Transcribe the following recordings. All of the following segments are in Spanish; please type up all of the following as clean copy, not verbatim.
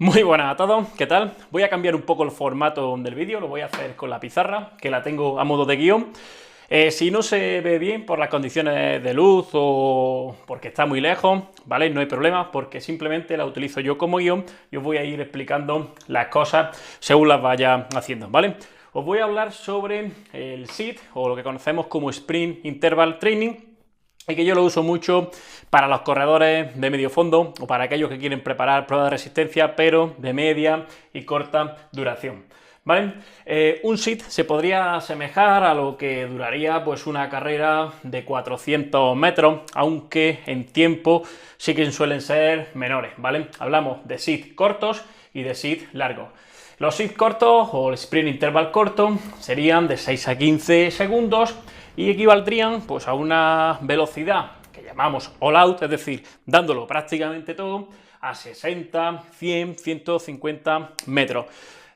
Muy buenas a todos, ¿qué tal? Voy a cambiar un poco el formato del vídeo, lo voy a hacer con la pizarra, que la tengo a modo de guión. Si no se ve bien por las condiciones de luz o porque está muy lejos, ¿vale? No hay problema, porque simplemente la utilizo yo como guión y os voy a ir explicando las cosas según las vaya haciendo, ¿vale? Os voy a hablar sobre el SIT, o lo que conocemos como Sprint Interval Training, y que yo lo uso mucho para los corredores de medio fondo o para aquellos que quieren preparar pruebas de resistencia, pero de media y corta duración. ¿Vale? Un SIT se podría asemejar a lo que duraría pues una carrera de 400 metros, aunque en tiempo sí que suelen ser menores, ¿vale? Hablamos de SIT cortos y de SIT largos. Los SIT cortos o el sprint interval corto serían de 6 a 15 segundos y equivaldrían pues a una velocidad que llamamos all out, es decir, dándolo prácticamente todo a 60, 100, 150 metros.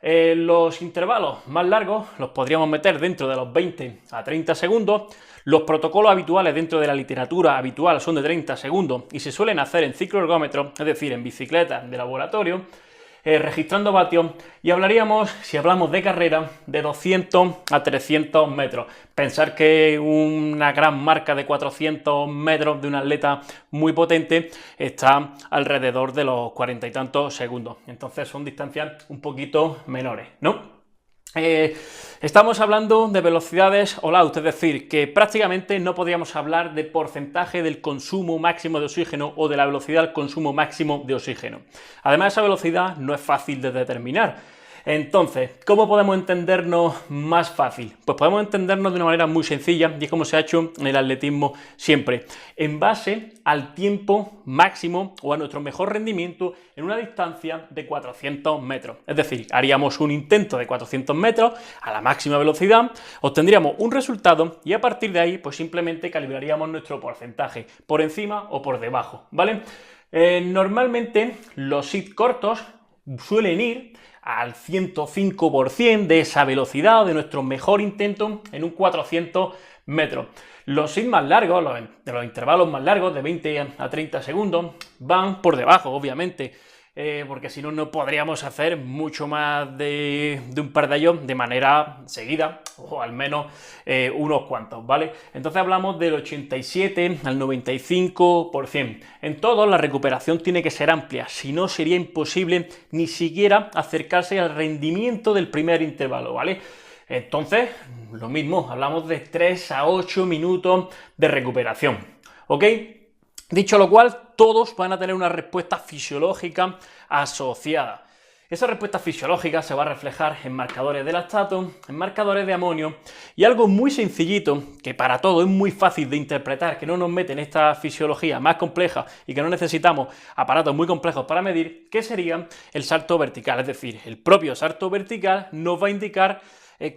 Los intervalos más largos los podríamos meter dentro de los 20 a 30 segundos. Los protocolos habituales dentro de la literatura habitual son de 30 segundos y se suelen hacer en cicloergómetro, es decir, en bicicletas de laboratorio, registrando vatios, y hablaríamos, si hablamos de carrera, de 200 a 300 metros. Pensar que una gran marca de 400 metros de un atleta muy potente está alrededor de los 40 y tantos segundos. Entonces son distancias un poquito menores, ¿no? Estamos hablando de velocidades all out, es decir, que prácticamente no podríamos hablar de porcentaje del consumo máximo de oxígeno o de la velocidad del consumo máximo de oxígeno. Además, esa velocidad no es fácil de determinar. Entonces, ¿cómo podemos entendernos más fácil? Pues podemos entendernos de una manera muy sencilla, y es como se ha hecho en el atletismo siempre, en base al tiempo máximo o a nuestro mejor rendimiento en una distancia de 400 metros. Es decir, haríamos un intento de 400 metros a la máxima velocidad, obtendríamos un resultado y a partir de ahí pues simplemente calibraríamos nuestro porcentaje, por encima o por debajo, ¿vale? Normalmente los SIT cortos suelen ir al 105% de esa velocidad o de nuestro mejor intento en un 400 metros. Los SIT más largos, los intervalos más largos, de 20 a 30 segundos, van por debajo, obviamente, porque si no, no podríamos hacer mucho más de un par de ellos de manera seguida, o al menos unos cuantos, ¿vale? Entonces hablamos del 87 al 95%. En todo, la recuperación tiene que ser amplia, si no sería imposible ni siquiera acercarse al rendimiento del primer intervalo, ¿vale? Entonces, lo mismo, hablamos de 3 a 8 minutos de recuperación, ¿ok? Dicho lo cual, todos van a tener una respuesta fisiológica asociada. Esa respuesta fisiológica se va a reflejar en marcadores de lactato, en marcadores de amonio y algo muy sencillito, que para todos es muy fácil de interpretar, que no nos mete en esta fisiología más compleja y que no necesitamos aparatos muy complejos para medir, que sería el salto vertical. Es decir, el propio salto vertical nos va a indicar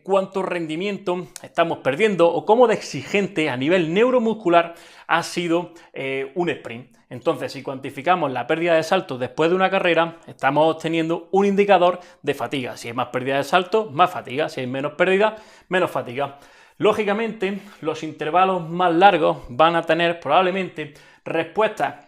cuánto rendimiento estamos perdiendo o cómo de exigente a nivel neuromuscular ha sido un sprint. Entonces, si cuantificamos la pérdida de salto después de una carrera, estamos obteniendo un indicador de fatiga. Si hay más pérdida de salto, más fatiga. Si hay menos pérdida, menos fatiga. Lógicamente, los intervalos más largos van a tener probablemente respuestas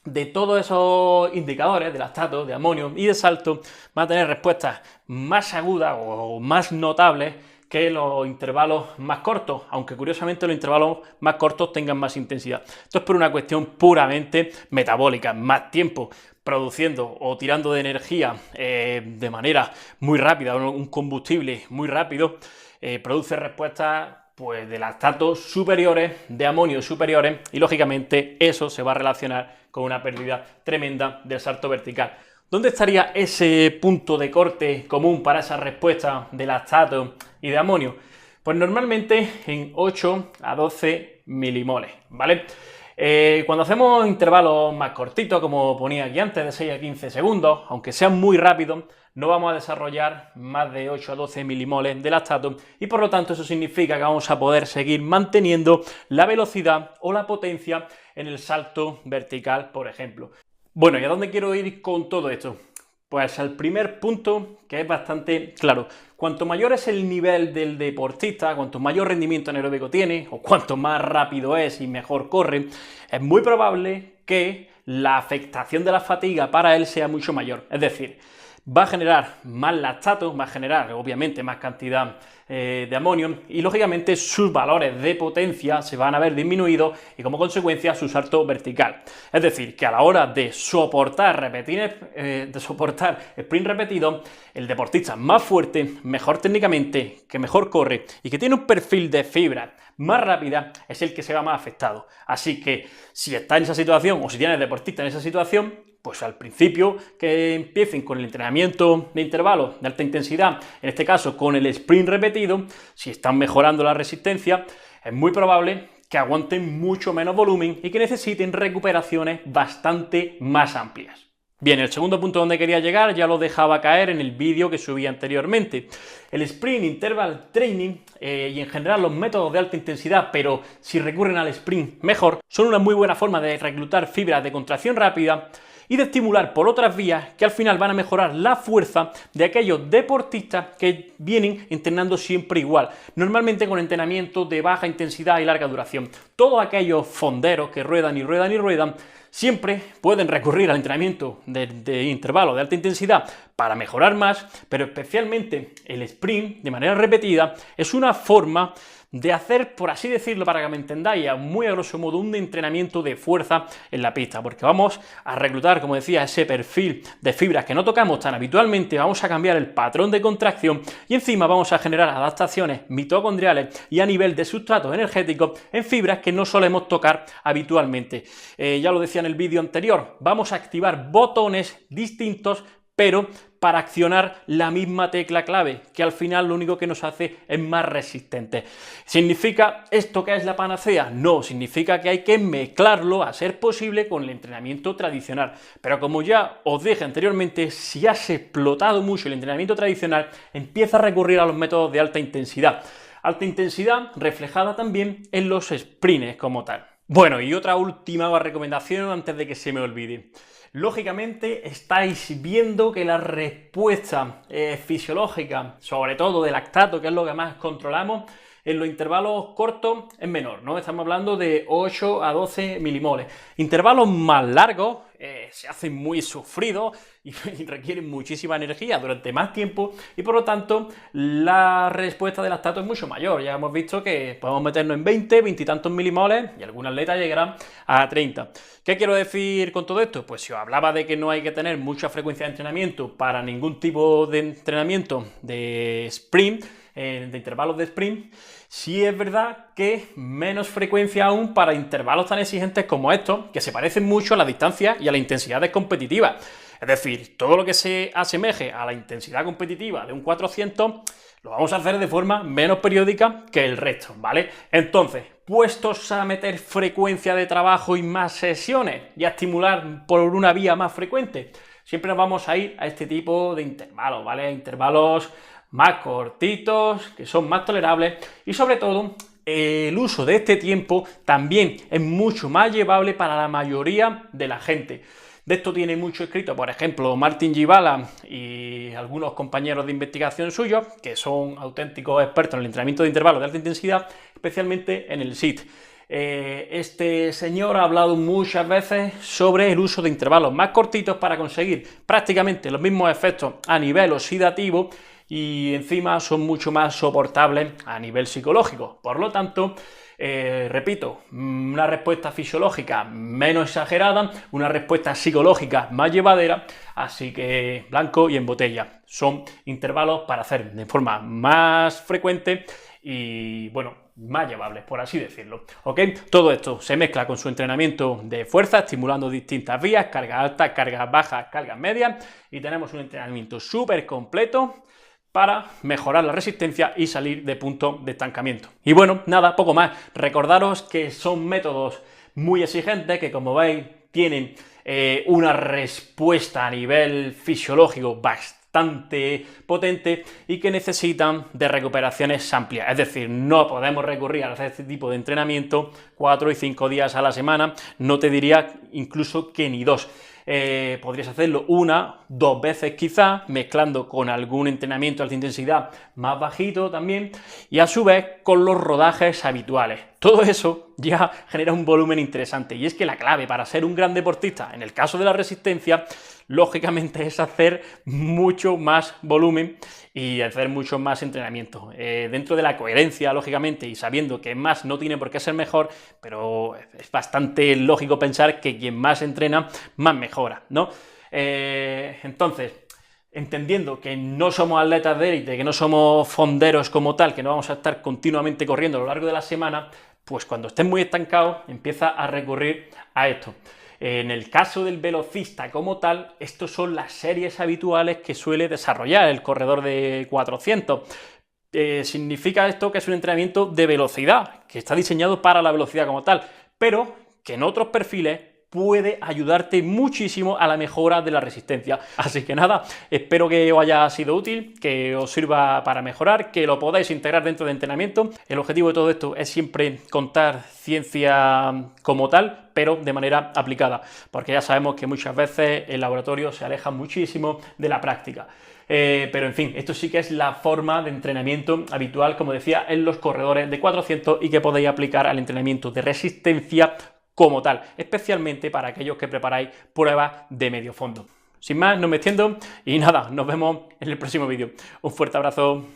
de todos esos indicadores de lactato, de amonio y de salto, van a tener respuestas más agudas o más notables que los intervalos más cortos, aunque curiosamente los intervalos más cortos tengan más intensidad. Esto es por una cuestión puramente metabólica, más tiempo produciendo o tirando de energía de manera muy rápida, un combustible muy rápido, produce respuestas pues de lactato superiores, de amonio superiores, y lógicamente eso se va a relacionar con una pérdida tremenda del salto vertical. ¿Dónde estaría ese punto de corte común para esa respuesta de lactato y de amonio? Pues normalmente en 8 a 12 milimoles, ¿vale? Cuando hacemos intervalos más cortitos, como ponía aquí antes, de 6 a 15 segundos, aunque sean muy rápidos, no vamos a desarrollar más de 8 a 12 milimoles de lactato y por lo tanto eso significa que vamos a poder seguir manteniendo la velocidad o la potencia en el salto vertical, por ejemplo. Bueno, ¿y a dónde quiero ir con todo esto? Pues al primer punto, que es bastante claro. Cuanto mayor es el nivel del deportista, cuanto mayor rendimiento anaeróbico tiene, o cuanto más rápido es y mejor corre, es muy probable que la afectación de la fatiga para él sea mucho mayor. Es decir, va a generar más lactato, va a generar obviamente más cantidad de amonio y lógicamente sus valores de potencia se van a ver disminuidos y como consecuencia su salto vertical. Es decir, que a la hora de soportar sprint repetido, el deportista más fuerte, mejor técnicamente, que mejor corre y que tiene un perfil de fibra más rápida es el que se va más afectado. Así que si está en esa situación o si tienes deportista en esa situación, pues al principio que empiecen con el entrenamiento de intervalos de alta intensidad, en este caso con el sprint repetido, si están mejorando la resistencia, es muy probable que aguanten mucho menos volumen y que necesiten recuperaciones bastante más amplias. Bien, el segundo punto donde quería llegar ya lo dejaba caer en el vídeo que subí anteriormente. El sprint interval training y en general los métodos de alta intensidad, pero si recurren al sprint mejor, son una muy buena forma de reclutar fibras de contracción rápida y de estimular por otras vías que al final van a mejorar la fuerza de aquellos deportistas que vienen entrenando siempre igual, normalmente con entrenamiento de baja intensidad y larga duración. Todos aquellos fonderos que ruedan y ruedan y ruedan siempre pueden recurrir al entrenamiento de intervalo de alta intensidad para mejorar más, pero especialmente el sprint de manera repetida es una forma de hacer, por así decirlo, para que me entendáis, muy a grosso modo, un entrenamiento de fuerza en la pista, porque vamos a reclutar, como decía, ese perfil de fibras que no tocamos tan habitualmente, vamos a cambiar el patrón de contracción y encima vamos a generar adaptaciones mitocondriales y a nivel de sustratos energéticos en fibras que no solemos tocar habitualmente. Ya lo decía en el vídeo anterior, vamos a activar botones distintos, pero para accionar la misma tecla clave, que al final lo único que nos hace es más resistente. ¿Significa esto que es la panacea? No, significa que hay que mezclarlo a ser posible con el entrenamiento tradicional. Pero como ya os dije anteriormente, si has explotado mucho el entrenamiento tradicional, empieza a recurrir a los métodos de alta intensidad. Alta intensidad reflejada también en los sprints como tal. Bueno, y otra última recomendación antes de que se me olvide. Lógicamente estáis viendo que la respuesta fisiológica, sobre todo de lactato, que es lo que más controlamos, en los intervalos cortos es menor, ¿no? Estamos hablando de 8 a 12 milimoles. Intervalos más largos se hacen muy sufridos y requieren muchísima energía durante más tiempo y por lo tanto la respuesta del lactato es mucho mayor. Ya hemos visto que podemos meternos en 20 y tantos milimoles y algún atleta llegará a 30. ¿Qué quiero decir con todo esto? Pues si os hablaba de que no hay que tener mucha frecuencia de entrenamiento para ningún tipo de entrenamiento de sprint, de intervalos de sprint, sí es verdad que menos frecuencia aún para intervalos tan exigentes como estos, que se parecen mucho a la distancia y a las intensidades competitivas. Es decir, todo lo que se asemeje a la intensidad competitiva de un 400 lo vamos a hacer de forma menos periódica que el resto, ¿vale? Entonces, puestos a meter frecuencia de trabajo y más sesiones y a estimular por una vía más frecuente, siempre nos vamos a ir a este tipo de intervalos, ¿vale? Intervalos más cortitos, que son más tolerables y sobre todo el uso de este tiempo también es mucho más llevable para la mayoría de la gente. De esto tiene mucho escrito, por ejemplo, Martin Gibala y algunos compañeros de investigación suyos, que son auténticos expertos en el entrenamiento de intervalos de alta intensidad, especialmente en el SIT. Este señor ha hablado muchas veces sobre el uso de intervalos más cortitos para conseguir prácticamente los mismos efectos a nivel oxidativo y encima son mucho más soportables a nivel psicológico. Por lo tanto, repito, una respuesta fisiológica menos exagerada, una respuesta psicológica más llevadera, así que blanco y en botella. Son intervalos para hacer de forma más frecuente y, bueno, más llevables, por así decirlo, ¿ok? Todo esto se mezcla con su entrenamiento de fuerza, estimulando distintas vías, cargas altas, cargas bajas, cargas medias, y tenemos un entrenamiento súper completo para mejorar la resistencia y salir de punto de estancamiento. Y bueno, nada, poco más. Recordaros que son métodos muy exigentes, que como veis tienen una respuesta a nivel fisiológico bastante potente y que necesitan de recuperaciones amplias. Es decir, no podemos recurrir a hacer este tipo de entrenamiento 4 y 5 días a la semana, no te diría incluso que ni 2. Podrías hacerlo 1, 2 veces quizás, mezclando con algún entrenamiento de alta intensidad más bajito también, y a su vez con los rodajes habituales. Todo eso ya genera un volumen interesante, y es que la clave para ser un gran deportista, en el caso de la resistencia, lógicamente es hacer mucho más volumen y hacer mucho más entrenamiento. Dentro de la coherencia, lógicamente, y sabiendo que más no tiene por qué ser mejor, pero es bastante lógico pensar que quien más entrena, más mejora, ¿no? Entonces, entendiendo que no somos atletas de élite, que no somos fonderos como tal, que no vamos a estar continuamente corriendo a lo largo de la semana, pues cuando estés muy estancado, empieza a recurrir a esto. En el caso del velocista como tal, estos son las series habituales que suele desarrollar el corredor de 400. Significa esto que es un entrenamiento de velocidad, que está diseñado para la velocidad como tal, pero que en otros perfiles puede ayudarte muchísimo a la mejora de la resistencia. Así que nada, espero que os haya sido útil, que os sirva para mejorar, que lo podáis integrar dentro de entrenamiento. El objetivo de todo esto es siempre contar ciencia como tal, pero de manera aplicada, porque ya sabemos que muchas veces el laboratorio se aleja muchísimo de la práctica. Pero en fin, esto sí que es la forma de entrenamiento habitual, como decía, en los corredores de 400 y que podéis aplicar al entrenamiento de resistencia como tal, especialmente para aquellos que preparáis pruebas de medio fondo. Sin más, no me extiendo y nada, nos vemos en el próximo vídeo. Un fuerte abrazo.